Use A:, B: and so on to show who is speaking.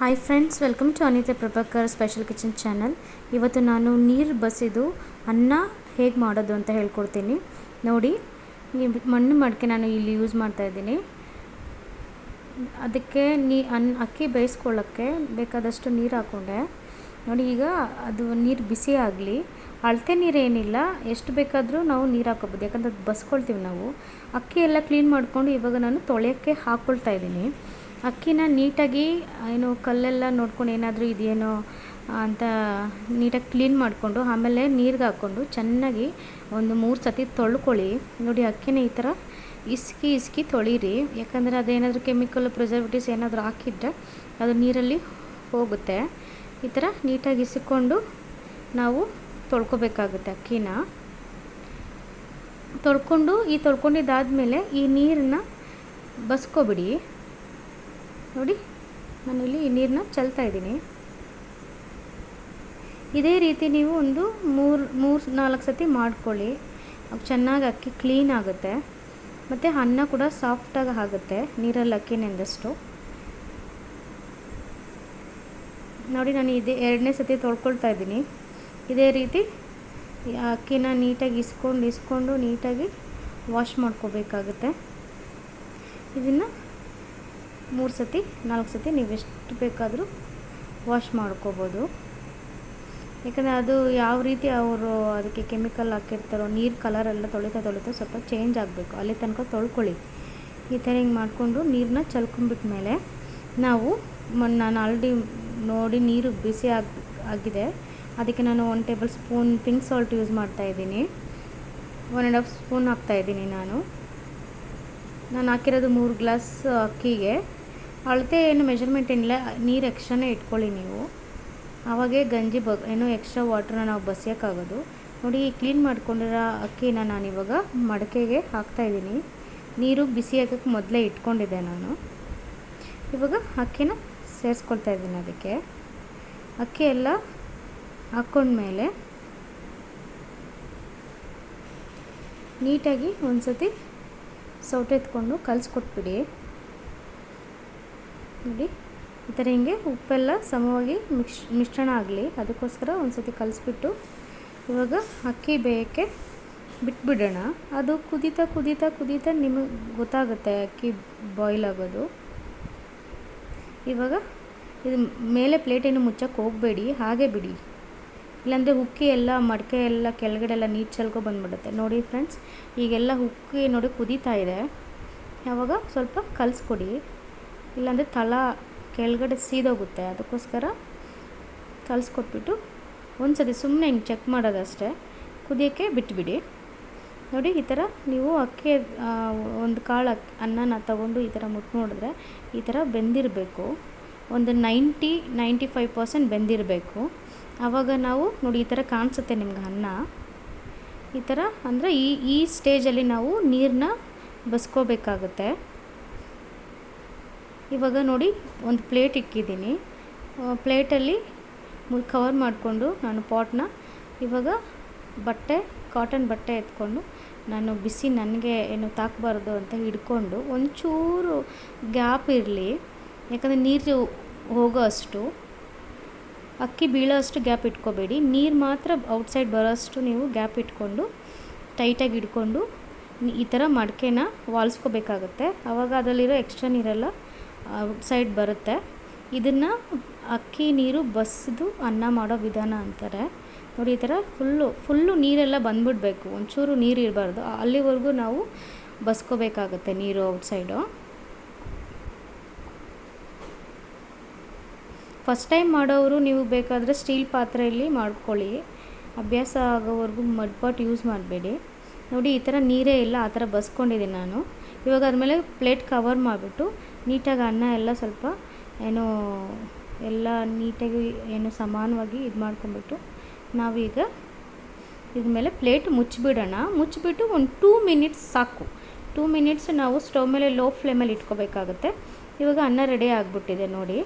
A: Hi friends, welcome to Anita Prabhakar special kitchen channel. ಇವತ್ತು ನಾನು ನೀರು ಬಸಿದು ಅನ್ನ ಹೇಗೆ ಮಾಡೋದು ಅಂತ ಹೇಳ್ಕೊಡ್ತೀನಿ. ನೋಡಿ, ಈ ಮಣ್ಣು ಮಡಿಕೆ ನಾನು ಇಲ್ಲಿ ಯೂಸ್ ಮಾಡ್ತಾಯಿದ್ದೀನಿ. ಅದಕ್ಕೆ ಅಕ್ಕಿ ಬೇಯಿಸ್ಕೊಳ್ಳೋಕ್ಕೆ ಬೇಕಾದಷ್ಟು ನೀರು ಹಾಕ್ಕೊಂಡೆ. ನೋಡಿ, ಈಗ ಅದು ನೀರು ಬಿಸಿ ಆಗಲಿ. ಅಳತೆ ನೀರೇನಿಲ್ಲ, ಎಷ್ಟು ಬೇಕಾದರೂ ನಾವು ನೀರು ಹಾಕೋಬೋದು, ಯಾಕಂದ್ರೆ ಅದು ಬಸ್ಕೊಳ್ತೀವಿ ನಾವು. ಅಕ್ಕಿ ಎಲ್ಲ ಕ್ಲೀನ್ ಮಾಡಿಕೊಂಡು ಇವಾಗ ನಾನು ತೊಳೆಯೋಕ್ಕೆ ಹಾಕ್ಕೊಳ್ತಾ ಇದ್ದೀನಿ. ಅಕ್ಕಿನ ನೀಟಾಗಿ ಕಲ್ಲೆಲ್ಲ ನೋಡ್ಕೊಂಡು ಏನಾದರೂ ಇದೆಯೇನೋ ಅಂತ ನೀಟಾಗಿ ಕ್ಲೀನ್ ಮಾಡಿಕೊಂಡು ಆಮೇಲೆ ನೀರಿಗೆ ಹಾಕ್ಕೊಂಡು ಚೆನ್ನಾಗಿ ಒಂದು 3 ಸತಿ ತೊಳ್ಕೊಳ್ಳಿ. ನೋಡಿ, ಅಕ್ಕಿನ ಈ ಥರ ಇಸ್ಕಿ ತೊಳೀರಿ, ಯಾಕಂದರೆ ಅದೇನಾದರೂ ಕೆಮಿಕಲ್ ಪ್ರಿಸರ್ವೇಟಿವ್ಸ್ ಏನಾದರೂ ಹಾಕಿದ್ರೆ ಅದು ನೀರಲ್ಲಿ ಹೋಗುತ್ತೆ. ಈ ಥರ ನೀಟಾಗಿ ಇಸ್ಕೊಂಡು ನಾವು ತೊಳ್ಕೊಬೇಕಾಗುತ್ತೆ. ಅಕ್ಕಿನ ತೊಳ್ಕೊಂಡಿದ್ದಾದಮೇಲೆ ಈ ನೀರನ್ನ ಬಸ್ಕೊಬಿಡಿ. ನೋಡಿ, ನಾನಿಲ್ಲಿ ಈ ನೀರನ್ನ ಚೆಲ್ತಾ ಇದ್ದೀನಿ. ಇದೇ ರೀತಿ ನೀವು ಒಂದು 3-4 ಸತಿ ಮಾಡ್ಕೊಳ್ಳಿ. ಚೆನ್ನಾಗಿ ಅಕ್ಕಿ ಕ್ಲೀನ್ ಆಗುತ್ತೆ ಮತ್ತು ಅನ್ನ ಕೂಡ ಸಾಫ್ಟಾಗಿ ಆಗುತ್ತೆ ನೀರಲ್ಲಿ ಅಕ್ಕಿ ನೆಂದಷ್ಟು. ನೋಡಿ, ನಾನು ಎರಡನೇ ಸತಿ ತೊಳ್ಕೊಳ್ತಾ ಇದ್ದೀನಿ. ಇದೇ ರೀತಿ ಅಕ್ಕಿನ ನೀಟಾಗಿ ಇಸ್ಕೊಂಡು ನೀಟಾಗಿ ವಾಶ್ ಮಾಡ್ಕೋಬೇಕಾಗುತ್ತೆ. ಇದನ್ನು 3-4 ಸತಿ ನೀವು ಎಷ್ಟು ಬೇಕಾದರೂ ವಾಶ್ ಮಾಡ್ಕೋಬೋದು. ಯಾಕಂದರೆ ಅದು ಯಾವ ರೀತಿ ಅವರು ಅದಕ್ಕೆ ಕೆಮಿಕಲ್ ಹಾಕಿರ್ತಾರೋ, ನೀರು ಕಲರೆಲ್ಲ ತೊಳಿತಾ ಸ್ವಲ್ಪ ಚೇಂಜ್ ಆಗಬೇಕು, ಅಲ್ಲಿ ತನಕ ತೊಳ್ಕೊಳ್ಳಿ. ಈ ಥರ ಹಿಂಗೆ ಮಾಡಿಕೊಂಡು ನೀರನ್ನ ಚಲ್ಕೊಂಡ್ಬಿಟ್ಮೇಲೆ ನಾವು ನಾನು ಆಲ್ರೆಡಿ ನೋಡಿ ನೀರು ಬಿಸಿ ಆಗಿದೆ. ಅದಕ್ಕೆ ನಾನು 1 table spoon pink salt use ಮಾಡ್ತಾಯಿದ್ದೀನಿ. 1.5 ಸ್ಪೂನ್ ಹಾಕ್ತಾಯಿದ್ದೀನಿ. ನಾನು ಹಾಕಿರೋದು 3 ಗ್ಲಾಸ್ ಅಕ್ಕಿಗೆ. ಅಳತೆ ಏನು ಮೆಜರ್ಮೆಂಟ್ ಏನಿಲ್ಲ, ನೀರು ಎಕ್ಸ್ಟ್ರಾನೇ ಇಟ್ಕೊಳ್ಳಿ ನೀವು. ಆವಾಗೇ ಗಂಜಿ ಎಕ್ಸ್ಟ್ರಾ ವಾಟ್ರನ್ನ ನಾವು ಬಸಿಯೋಕ್ಕಾಗೋದು. ನೋಡಿ, ಕ್ಲೀನ್ ಮಾಡ್ಕೊಂಡಿರೋ ಅಕ್ಕಿನ ನಾನಿವಾಗ ಮಡಕೆಗೆ ಹಾಕ್ತಾಯಿದ್ದೀನಿ. ನೀರು ಬಿಸಿ ಹಾಕೋಕ್ಕೆ ಮೊದಲೇ ಇಟ್ಕೊಂಡಿದ್ದೆ ನಾನು. ಇವಾಗ ಅಕ್ಕಿನ ಸೇರಿಸ್ಕೊಳ್ತಾ ಇದ್ದೀನಿ. ಅದಕ್ಕೆ ಅಕ್ಕಿ ಎಲ್ಲ ಹಾಕ್ಕೊಂಡ್ಮೇಲೆ ನೀಟಾಗಿ ಒಂದು ಸತಿ ಸೌಟೆ ಎತ್ಕೊಂಡು ಕಲಿಸ್ಕೊಟ್ಬಿಡಿ. ನೋಡಿ, ಈ ಥರ ಹಿಂಗೆ ಉಪ್ಪೆಲ್ಲ ಸಮವಾಗಿ ಮಿಶ್ರಣ ಆಗಲಿ, ಅದಕ್ಕೋಸ್ಕರ ಒಂದು ಸತಿ ಕಲಿಸ್ಬಿಟ್ಟು ಇವಾಗ ಅಕ್ಕಿ ಬೇಯೋಕ್ಕೆ ಬಿಟ್ಬಿಡೋಣ. ಅದು ಕುದೀತಾ ನಿಮಗೆ ಗೊತ್ತಾಗುತ್ತೆ ಅಕ್ಕಿ ಬಾಯ್ಲ್ ಆಗೋದು. ಇವಾಗ ಇದು ಮೇಲೆ ಪ್ಲೇಟೇನು ಮುಚ್ಚಕ್ಕೆ ಹೋಗಬೇಡಿ, ಹಾಗೆ ಬಿಡಿ, ಇಲ್ಲಾಂದರೆ ಉಕ್ಕಿ ಎಲ್ಲ ಮಡಿಕೆ ಎಲ್ಲ ಕೆಳಗಡೆ ಎಲ್ಲ ನೀರು ಚೆಲ್ಕೊ ಬಂದುಬಿಡುತ್ತೆ. ನೋಡಿ ಫ್ರೆಂಡ್ಸ್, ಈಗೆಲ್ಲ ಉಕ್ಕಿ ನೋಡಿ ಕುದೀತಾ ಇದೆ. ಆವಾಗ ಸ್ವಲ್ಪ ಕಲಿಸ್ಕೊಡಿ, ಇಲ್ಲಾಂದರೆ ಕೆಳಗಡೆ ಸೀದೋಗುತ್ತೆ. ಅದಕ್ಕೋಸ್ಕರ ಕಲಿಸ್ಕೊಟ್ಬಿಟ್ಟು ಒಂದು ಸತಿ ಸುಮ್ಮನೆ ಹಿಂಗೆ ಚೆಕ್ ಮಾಡೋದಷ್ಟೇ, ಕುದಿಯೋಕ್ಕೆ ಬಿಟ್ಬಿಡಿ. ನೋಡಿ, ಈ ಥರ ನೀವು ಅಕ್ಕಿ ಒಂದು ಕಾಳು ಅನ್ನನ ತಗೊಂಡು ಈ ಥರ ಮುಟ್ಟು ನೋಡಿದ್ರೆ ಈ ಥರ ಬೆಂದಿರಬೇಕು. ಒಂದು 90-95% ಬೆಂದಿರಬೇಕು. ಆವಾಗ ನಾವು ನೋಡಿ ಈ ಥರ ಕಾಣಿಸುತ್ತೆ ನಿಮ್ಗೆ ಅನ್ನ. ಈ ಥರ ಅಂದರೆ ಈ ಸ್ಟೇಜಲ್ಲಿ ನಾವು ನೀರನ್ನ ಬಸ್ಕೋಬೇಕಾಗುತ್ತೆ. ಇವಾಗ ನೋಡಿ, ಒಂದು ಪ್ಲೇಟ್ ಇಕ್ಕಿದ್ದೀನಿ. ಪ್ಲೇಟಲ್ಲಿ ಕವರ್ ಮಾಡಿಕೊಂಡು ನಾನು ಪಾಟ್ನ ಇವಾಗ ಕಾಟನ್ ಬಟ್ಟೆ ಎತ್ಕೊಂಡು ನಾನು ಬಿಸಿ ನನಗೆ ಏನು ತಾಕಬಾರ್ದು ಅಂತ ಹಿಡ್ಕೊಂಡು ಒಂಚೂರು ಗ್ಯಾಪ್ ಇರಲಿ, ಯಾಕಂದರೆ ನೀರು ಹೋಗೋ ಅಷ್ಟು, ಅಕ್ಕಿ ಬೀಳೋ ಅಷ್ಟು ಗ್ಯಾಪ್ ಇಟ್ಕೋಬೇಡಿ. ನೀರು ಮಾತ್ರ ಔಟ್ಸೈಡ್ ಬರೋ ಅಷ್ಟು ನೀವು ಗ್ಯಾಪ್ ಇಟ್ಕೊಂಡು ಟೈಟಾಗಿ ಹಿಡ್ಕೊಂಡು ಈ ಥರ ಮಡಿಕೆನ ವಾಲ್ಸ್ಕೋಬೇಕಾಗುತ್ತೆ. ಆವಾಗ ಅದರಲ್ಲಿರೋ ಎಕ್ಸ್ಟ್ರಾ ನೀರೆಲ್ಲ ಔಟ್ಸೈಡ್ ಬರುತ್ತೆ. ಇದನ್ನು ಅಕ್ಕಿ ನೀರು ಬಸಿದು ಅನ್ನ ಮಾಡೋ ವಿಧಾನ ಅಂತಾರೆ. ನೋಡಿ, ಈ ಥರ ಫುಲ್ಲು ನೀರೆಲ್ಲ ಬಂದ್ಬಿಡಬೇಕು, ಒಂಚೂರು ನೀರು ಇರಬಾರ್ದು, ಅಲ್ಲಿವರೆಗೂ ನಾವು ಬಸ್ಕೋಬೇಕಾಗುತ್ತೆ ನೀರು ಔಟ್ಸೈಡು. ಫಸ್ಟ್ ಟೈಮ್ ಮಾಡೋರು ನೀವು ಬೇಕಾದರೆ ಸ್ಟೀಲ್ ಪಾತ್ರೆಯಲ್ಲಿ ಮಾಡ್ಕೊಳ್ಳಿ, ಅಭ್ಯಾಸ ಆಗೋವರೆಗೂ ಮಡ್ ಪಾಟ್ ಯೂಸ್ ಮಾಡಬೇಡಿ. ನೋಡಿ, ಈ ಥರ ನೀರೇ ಇಲ್ಲ, ಆ ಥರ ಬಸ್ಕೊಂಡಿದ್ದೀನಿ ನಾನು. ಇವಾಗ ಆದಮೇಲೆ ಪ್ಲೇಟ್ ಕವರ್ ಮಾಡಿಬಿಟ್ಟು ನೀಟಾಗಿ ಅನ್ನ ಎಲ್ಲ ಸ್ವಲ್ಪ ಎಲ್ಲ ನೀಟಾಗಿ ಸಮಾನವಾಗಿ ಇದು ಮಾಡ್ಕೊಂಬಿಟ್ಟು ನಾವೀಗ ಇದ್ರ ಮೇಲೆ ಪ್ಲೇಟ್ ಮುಚ್ಚಿಬಿಟ್ಟು ಒಂದು 2 ಮಿನಿಟ್ಸ್ ಸಾಕು. 2 ಮಿನಿಟ್ಸ್ ನಾವು ಸ್ಟವ್ ಮೇಲೆ ಲೋ ಫ್ಲೇಮಲ್ಲಿ ಇಟ್ಕೋಬೇಕಾಗುತ್ತೆ. ಇವಾಗ ಅನ್ನ ರೆಡಿ ಆಗಿಬಿಟ್ಟಿದೆ ನೋಡಿ.